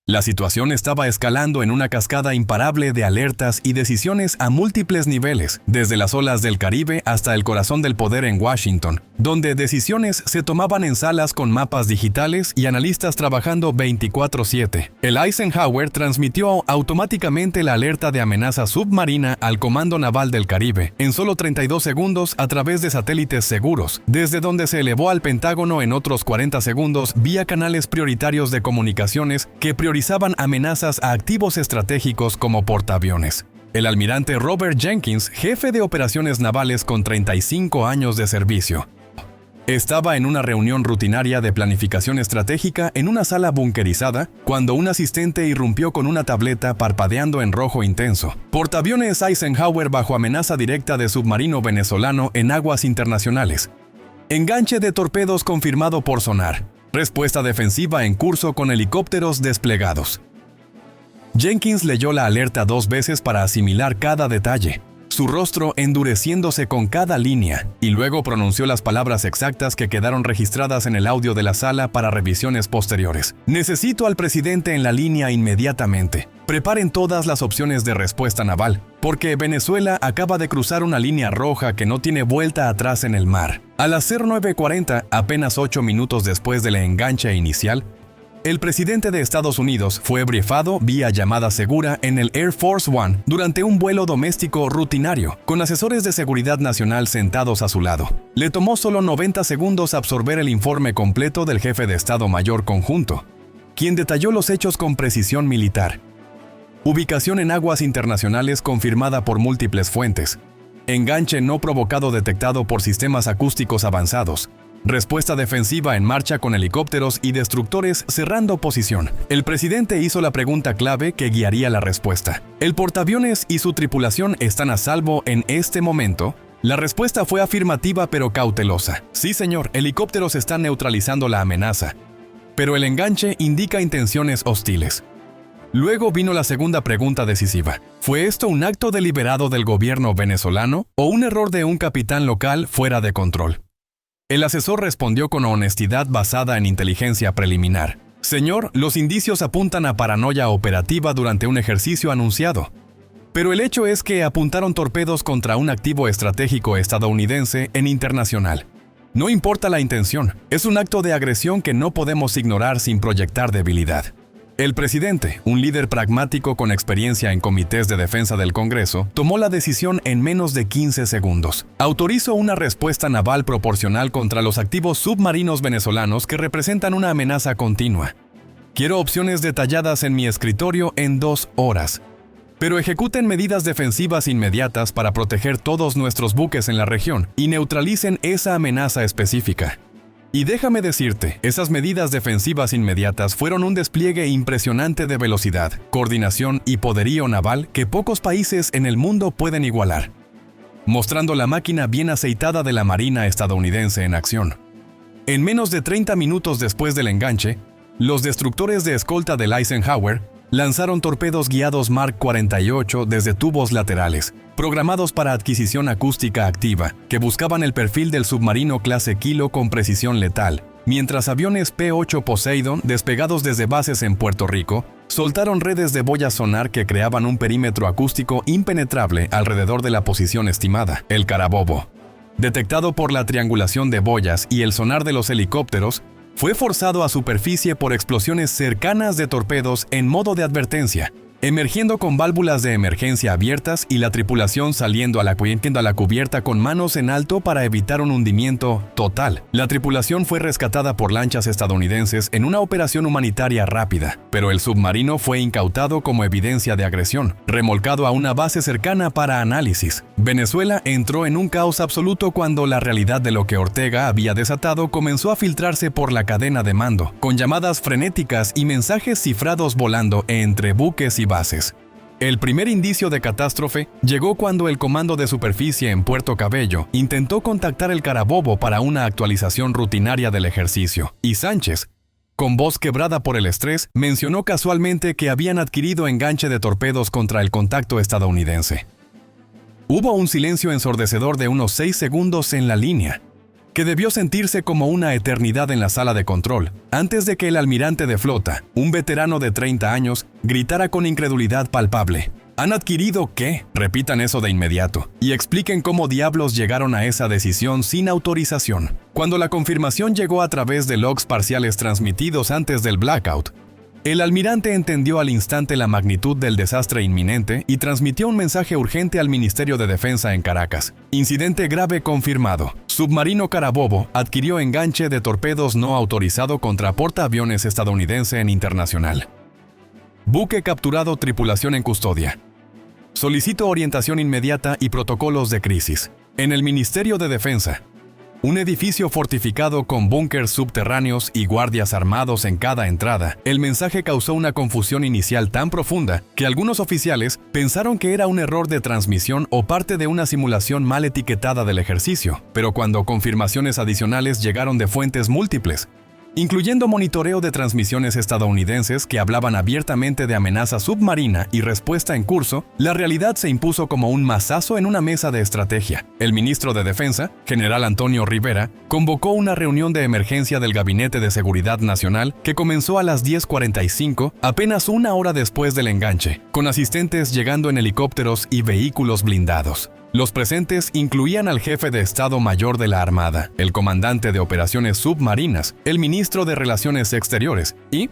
La situación estaba escalando en una cascada imparable de alertas y decisiones a múltiples niveles, desde las olas del Caribe hasta el corazón del poder en Washington, donde decisiones se tomaban en salas con mapas digitales y analistas trabajando 24/7. El Eisenhower transmitió automáticamente la alerta de amenaza submarina al Comando Naval del Caribe en solo 32 segundos a través de satélites seguros, desde donde se elevó al Pentágono en otros 40 segundos vía canales prioritarios de comunicaciones que priorizaban amenazas a activos estratégicos como portaaviones. El almirante Robert Jenkins, jefe de operaciones navales con 35 años de servicio, Estaba en una reunión rutinaria de planificación estratégica en una sala bunkerizada cuando un asistente irrumpió con una tableta parpadeando en rojo intenso. Portaaviones Eisenhower bajo amenaza directa de submarino venezolano en aguas internacionales. Enganche de torpedos confirmado por sonar. Respuesta defensiva en curso con helicópteros desplegados. Jenkins leyó la alerta 2 veces para asimilar cada detalle, su rostro endureciéndose con cada línea, y luego pronunció las palabras exactas que quedaron registradas en el audio de la sala para revisiones posteriores. Necesito al presidente en la línea inmediatamente. Preparen todas las opciones de respuesta naval, porque Venezuela acaba de cruzar una línea roja que no tiene vuelta atrás en el mar. A las 09:40, apenas 8 minutos después del enganche inicial, el presidente de Estados Unidos fue briefado vía llamada segura en el Air Force One durante un vuelo doméstico rutinario, con asesores de seguridad nacional sentados a su lado. Le tomó solo 90 segundos absorber el informe completo del jefe de Estado Mayor Conjunto, quien detalló los hechos con precisión militar. Ubicación en aguas internacionales confirmada por múltiples fuentes. Enganche no provocado detectado por sistemas acústicos avanzados. Respuesta defensiva en marcha con helicópteros y destructores cerrando posición. El presidente hizo la pregunta clave que guiaría la respuesta. ¿El portaaviones y su tripulación están a salvo en este momento? La respuesta fue afirmativa pero cautelosa. Sí, señor, helicópteros están neutralizando la amenaza. Pero el enganche indica intenciones hostiles. Luego vino la segunda pregunta decisiva. ¿Fue esto un acto deliberado del gobierno venezolano o un error de un capitán local fuera de control? El asesor respondió con honestidad basada en inteligencia preliminar. Señor, los indicios apuntan a paranoia operativa durante un ejercicio anunciado. Pero el hecho es que apuntaron torpedos contra un activo estratégico estadounidense en internacional. No importa la intención, es un acto de agresión que no podemos ignorar sin proyectar debilidad. El presidente, un líder pragmático con experiencia en comités de defensa del Congreso, tomó la decisión en menos de 15 segundos. Autorizó una respuesta naval proporcional contra los activos submarinos venezolanos que representan una amenaza continua. Quiero opciones detalladas en mi escritorio en 2 horas. Pero ejecuten medidas defensivas inmediatas para proteger todos nuestros buques en la región y neutralicen esa amenaza específica. Y déjame decirte, esas medidas defensivas inmediatas fueron un despliegue impresionante de velocidad, coordinación y poderío naval que pocos países en el mundo pueden igualar, mostrando la máquina bien aceitada de la Marina estadounidense en acción. En menos de 30 minutos después del enganche, los destructores de escolta del Eisenhower lanzaron torpedos guiados Mark 48 desde tubos laterales, programados para adquisición acústica activa, que buscaban el perfil del submarino clase Kilo con precisión letal, mientras aviones P-8 Poseidon, despegados desde bases en Puerto Rico, soltaron redes de boyas sonar que creaban un perímetro acústico impenetrable alrededor de la posición estimada, el Carabobo. Detectado por la triangulación de boyas y el sonar de los helicópteros, fue forzado a superficie por explosiones cercanas de torpedos en modo de advertencia, emergiendo con válvulas de emergencia abiertas y la tripulación saliendo a la cubierta con manos en alto para evitar un hundimiento total. La tripulación fue rescatada por lanchas estadounidenses en una operación humanitaria rápida, pero el submarino fue incautado como evidencia de agresión, remolcado a una base cercana para análisis. Venezuela entró en un caos absoluto cuando la realidad de lo que Ortega había desatado comenzó a filtrarse por la cadena de mando, con llamadas frenéticas y mensajes cifrados volando entre buques y bases. El primer indicio de catástrofe llegó cuando el Comando de Superficie en Puerto Cabello intentó contactar el Carabobo para una actualización rutinaria del ejercicio, y Sánchez, con voz quebrada por el estrés, mencionó casualmente que habían adquirido enganche de torpedos contra el contacto estadounidense. Hubo un silencio ensordecedor de unos 6 segundos en la línea, que debió sentirse como una eternidad en la sala de control, antes de que el almirante de flota, un veterano de 30 años, gritara con incredulidad palpable: ¿Han adquirido qué? Repitan eso de inmediato, y expliquen cómo diablos llegaron a esa decisión sin autorización. Cuando la confirmación llegó a través de logs parciales transmitidos antes del blackout, el almirante entendió al instante la magnitud del desastre inminente y transmitió un mensaje urgente al Ministerio de Defensa en Caracas. Incidente grave confirmado. Submarino Carabobo adquirió enganche de torpedos no autorizado contra portaaviones estadounidense en internacional. Buque capturado, tripulación en custodia. Solicito orientación inmediata y protocolos de crisis. En el Ministerio de Defensa. un edificio fortificado con búnkers subterráneos y guardias armados en cada entrada. El mensaje causó una confusión inicial tan profunda que algunos oficiales pensaron que era un error de transmisión o parte de una simulación mal etiquetada del ejercicio, pero cuando confirmaciones adicionales llegaron de fuentes múltiples, incluyendo monitoreo de transmisiones estadounidenses que hablaban abiertamente de amenaza submarina y respuesta en curso, la realidad se impuso como un mazazo en una mesa de estrategia. El ministro de Defensa, general Antonio Rivera, convocó una reunión de emergencia del Gabinete de Seguridad Nacional que comenzó a las 10:45, apenas una hora después del enganche, con asistentes llegando en helicópteros y vehículos blindados. Los presentes incluían al jefe de Estado Mayor de la Armada, el comandante de operaciones submarinas, el ministro de Relaciones Exteriores y,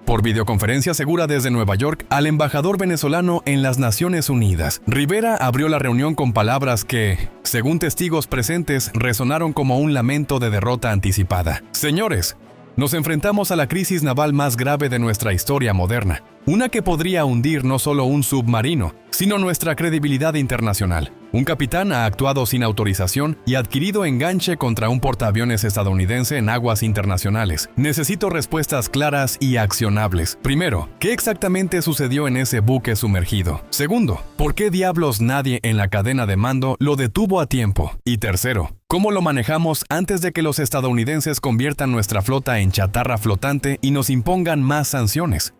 por videoconferencia segura desde Nueva York, al embajador venezolano en las Naciones Unidas. Rivera abrió la reunión con palabras que, según testigos presentes, resonaron como un lamento de derrota anticipada. Señores, nos enfrentamos a la crisis naval más grave de nuestra historia moderna, una que podría hundir no solo un submarino, sino nuestra credibilidad internacional. Un capitán ha actuado sin autorización y adquirido enganche contra un portaaviones estadounidense en aguas internacionales. Necesito respuestas claras y accionables. Primero, ¿qué exactamente sucedió en ese buque sumergido? Segundo, ¿por qué diablos nadie en la cadena de mando lo detuvo a tiempo? Y tercero, ¿cómo lo manejamos antes de que los estadounidenses conviertan nuestra flota en chatarra flotante y nos impongan más sanciones?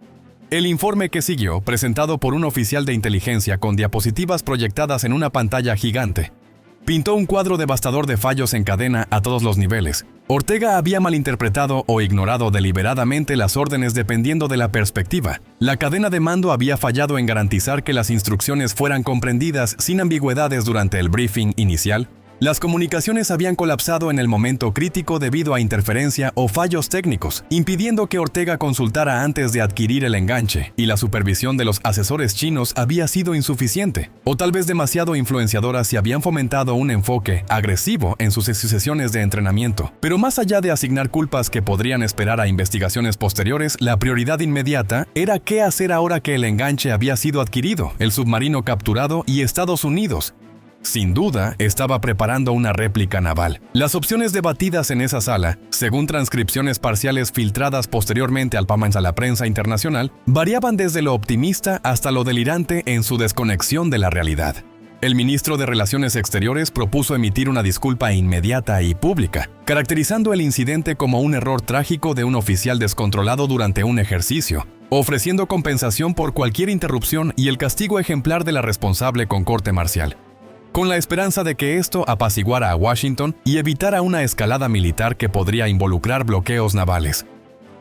El informe que siguió, presentado por un oficial de inteligencia con diapositivas proyectadas en una pantalla gigante, pintó un cuadro devastador de fallos en cadena a todos los niveles. Ortega había malinterpretado o ignorado deliberadamente las órdenes dependiendo de la perspectiva. La cadena de mando había fallado en garantizar que las instrucciones fueran comprendidas sin ambigüedades durante el briefing inicial. Las comunicaciones habían colapsado en el momento crítico debido a interferencia o fallos técnicos, impidiendo que Ortega consultara antes de adquirir el enganche, y la supervisión de los asesores chinos había sido insuficiente, o tal vez demasiado influenciadora si habían fomentado un enfoque agresivo en sus sesiones de entrenamiento. Pero más allá de asignar culpas que podrían esperar a investigaciones posteriores, la prioridad inmediata era qué hacer ahora que el enganche había sido adquirido, el submarino capturado y Estados Unidos, sin duda, estaba preparando una réplica naval. Las opciones debatidas en esa sala, según transcripciones parciales filtradas posteriormente a la prensa internacional, variaban desde lo optimista hasta lo delirante en su desconexión de la realidad. El ministro de Relaciones Exteriores propuso emitir una disculpa inmediata y pública, caracterizando el incidente como un error trágico de un oficial descontrolado durante un ejercicio, ofreciendo compensación por cualquier interrupción y el castigo ejemplar de la responsable con corte marcial, con la esperanza de que esto apaciguara a Washington y evitara una escalada militar que podría involucrar bloqueos navales.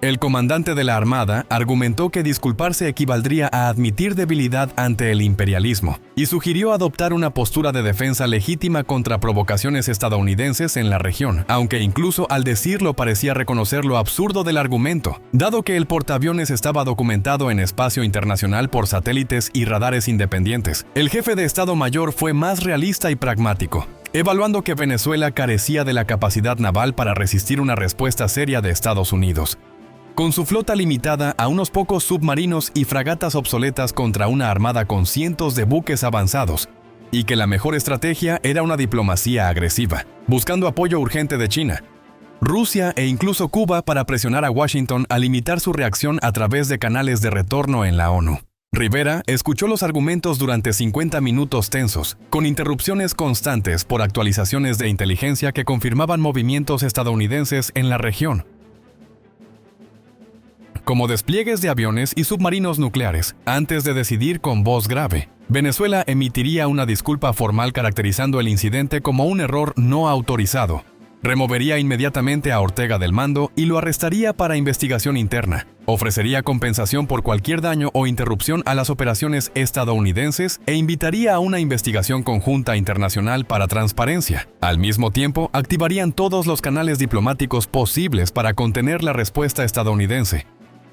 El comandante de la Armada argumentó que disculparse equivaldría a admitir debilidad ante el imperialismo y sugirió adoptar una postura de defensa legítima contra provocaciones estadounidenses en la región, aunque incluso al decirlo parecía reconocer lo absurdo del argumento, dado que el portaaviones estaba documentado en espacio internacional por satélites y radares independientes. El jefe de Estado Mayor fue más realista y pragmático, evaluando que Venezuela carecía de la capacidad naval para resistir una respuesta seria de Estados Unidos, con su flota limitada a unos pocos submarinos y fragatas obsoletas contra una armada con cientos de buques avanzados, y que la mejor estrategia era una diplomacia agresiva, buscando apoyo urgente de China, Rusia e incluso Cuba para presionar a Washington a limitar su reacción a través de canales de retorno en la ONU. Rivera escuchó los argumentos durante 50 minutos tensos, con interrupciones constantes por actualizaciones de inteligencia que confirmaban movimientos estadounidenses en la región, como despliegues de aviones y submarinos nucleares. Antes de decidir con voz grave, Venezuela emitiría una disculpa formal caracterizando el incidente como un error no autorizado, removería inmediatamente a Ortega del mando y lo arrestaría para investigación interna, ofrecería compensación por cualquier daño o interrupción a las operaciones estadounidenses e invitaría a una investigación conjunta internacional para transparencia. Al mismo tiempo, activarían todos los canales diplomáticos posibles para contener la respuesta estadounidense,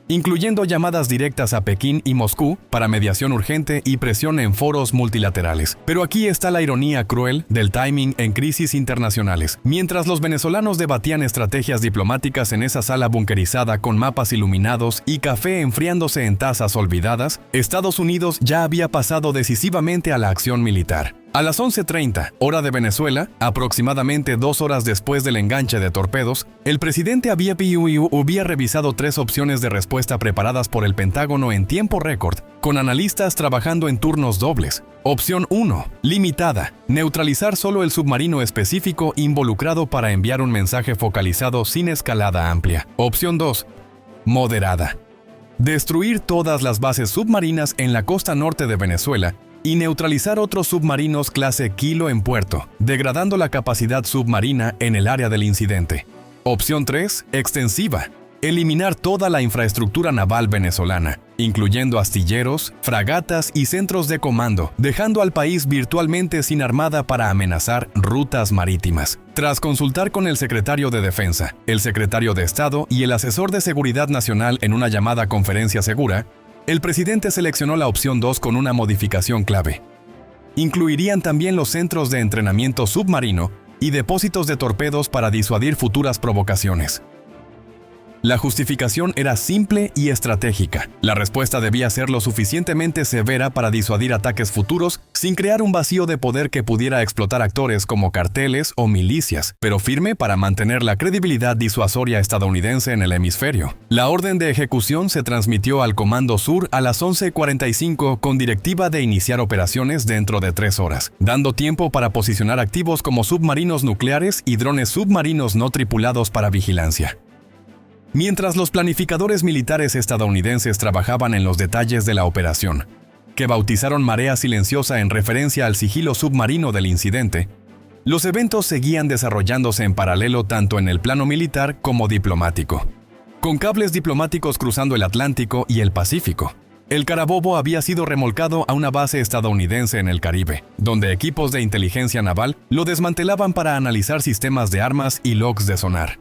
incluyendo llamadas directas a Pekín y Moscú para mediación urgente y presión en foros multilaterales. Pero aquí está la ironía cruel del timing en crisis internacionales. Mientras los venezolanos debatían estrategias diplomáticas en esa sala bunkerizada con mapas iluminados y café enfriándose en tazas olvidadas, Estados Unidos ya había pasado decisivamente a la acción militar. A las 11:30, hora de Venezuela, aproximadamente 2 horas después del enganche de torpedos, el presidente había revisado 3 opciones de respuesta preparadas por el Pentágono en tiempo récord, con analistas trabajando en turnos dobles. Opción 1. Limitada. Neutralizar solo el submarino específico involucrado para enviar un mensaje focalizado sin escalada amplia. Opción 2. Moderada. Destruir todas las bases submarinas en la costa norte de Venezuela y neutralizar otros submarinos clase Kilo en puerto, degradando la capacidad submarina en el área del incidente. Opción 3. Extensiva. Eliminar toda la infraestructura naval venezolana, incluyendo astilleros, fragatas y centros de comando, dejando al país virtualmente sin armada para amenazar rutas marítimas. Tras consultar con el secretario de Defensa, el secretario de Estado y el asesor de Seguridad Nacional en una llamada conferencia segura, el presidente seleccionó la opción 2 con una modificación clave. Incluirían también los centros de entrenamiento submarino y depósitos de torpedos para disuadir futuras provocaciones. La justificación era simple y estratégica. La respuesta debía ser lo suficientemente severa para disuadir ataques futuros sin crear un vacío de poder que pudiera explotar actores como carteles o milicias, pero firme para mantener la credibilidad disuasoria estadounidense en el hemisferio. La orden de ejecución se transmitió al Comando Sur a las 11:45 con directiva de iniciar operaciones dentro de 3 horas, dando tiempo para posicionar activos como submarinos nucleares y drones submarinos no tripulados para vigilancia. Mientras los planificadores militares estadounidenses trabajaban en los detalles de la operación, que bautizaron Marea Silenciosa en referencia al sigilo submarino del incidente, los eventos seguían desarrollándose en paralelo tanto en el plano militar como diplomático. Con cables diplomáticos cruzando el Atlántico y el Pacífico, el Carabobo había sido remolcado a una base estadounidense en el Caribe, donde equipos de inteligencia naval lo desmantelaban para analizar sistemas de armas y logs de sonar,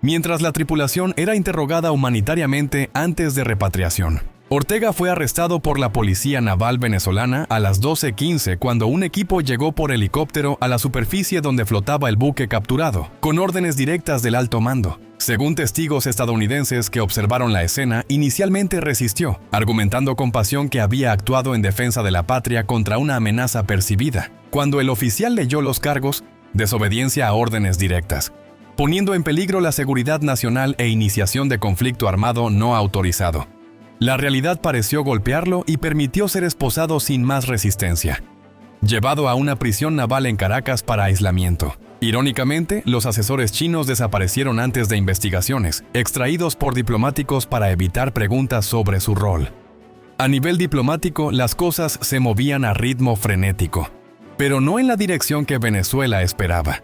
mientras la tripulación era interrogada humanitariamente antes de repatriación. Ortega fue arrestado por la Policía Naval venezolana a las 12:15 cuando un equipo llegó por helicóptero a la superficie donde flotaba el buque capturado, con órdenes directas del alto mando. Según testigos estadounidenses que observaron la escena, inicialmente resistió, argumentando con pasión que había actuado en defensa de la patria contra una amenaza percibida. Cuando el oficial leyó los cargos, desobediencia a órdenes directas, poniendo en peligro la seguridad nacional e iniciación de conflicto armado no autorizado. La realidad pareció golpearlo y permitió ser esposado sin más resistencia. Llevado a una prisión naval en Caracas para aislamiento. Irónicamente, los asesores chinos desaparecieron antes de investigaciones, extraídos por diplomáticos para evitar preguntas sobre su rol. A nivel diplomático, las cosas se movían a ritmo frenético, pero no en la dirección que Venezuela esperaba.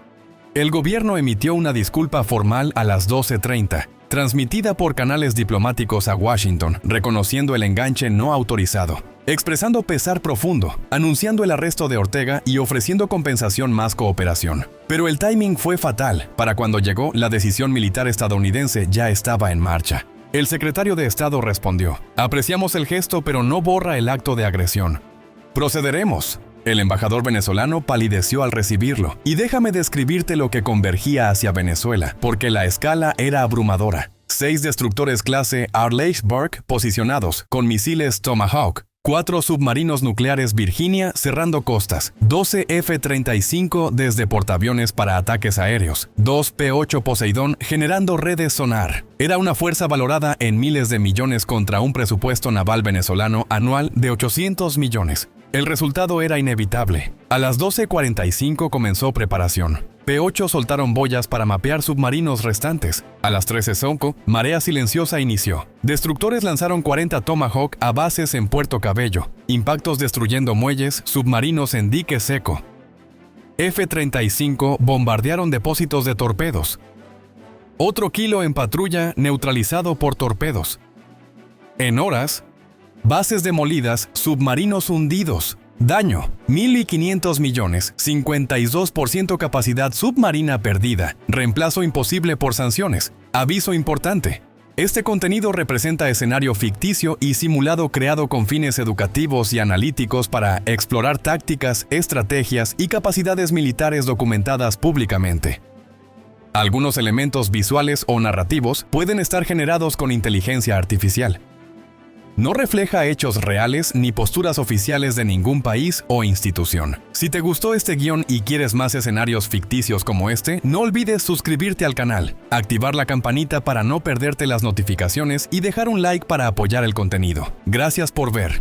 El gobierno emitió una disculpa formal a las 12:30, transmitida por canales diplomáticos a Washington, reconociendo el enganche no autorizado, expresando pesar profundo, anunciando el arresto de Ortega y ofreciendo compensación más cooperación. Pero el timing fue fatal. Para cuando llegó, la decisión militar estadounidense ya estaba en marcha. El secretario de Estado respondió: "Apreciamos el gesto, pero no borra el acto de agresión. Procederemos". El embajador venezolano palideció al recibirlo, y déjame describirte lo que convergía hacia Venezuela, porque la escala era abrumadora. 6 destructores clase Arleigh-Burke posicionados, con misiles Tomahawk, 4 submarinos nucleares Virginia cerrando costas, 12 F-35 desde portaaviones para ataques aéreos, 2 P-8 Poseidón generando redes sonar. Era una fuerza valorada en miles de millones contra un presupuesto naval venezolano anual de 800 millones. El resultado era inevitable. A las 12:45 comenzó preparación. P-8 soltaron boyas para mapear submarinos restantes. A las 13:05, Marea Silenciosa inició. Destructores lanzaron 40 Tomahawk a bases en Puerto Cabello, impactos destruyendo muelles, submarinos en dique seco. F-35 bombardearon depósitos de torpedos. Otro Kilo en patrulla neutralizado por torpedos. En horas, bases demolidas, submarinos hundidos. Daño: 1.500 millones, 52% capacidad submarina perdida, reemplazo imposible por sanciones. Aviso importante: este contenido representa escenario ficticio y simulado creado con fines educativos y analíticos para explorar tácticas, estrategias y capacidades militares documentadas públicamente. Algunos elementos visuales o narrativos pueden estar generados con inteligencia artificial. No refleja hechos reales ni posturas oficiales de ningún país o institución. Si te gustó este guión y quieres más escenarios ficticios como este, no olvides suscribirte al canal, activar la campanita para no perderte las notificaciones y dejar un like para apoyar el contenido. Gracias por ver.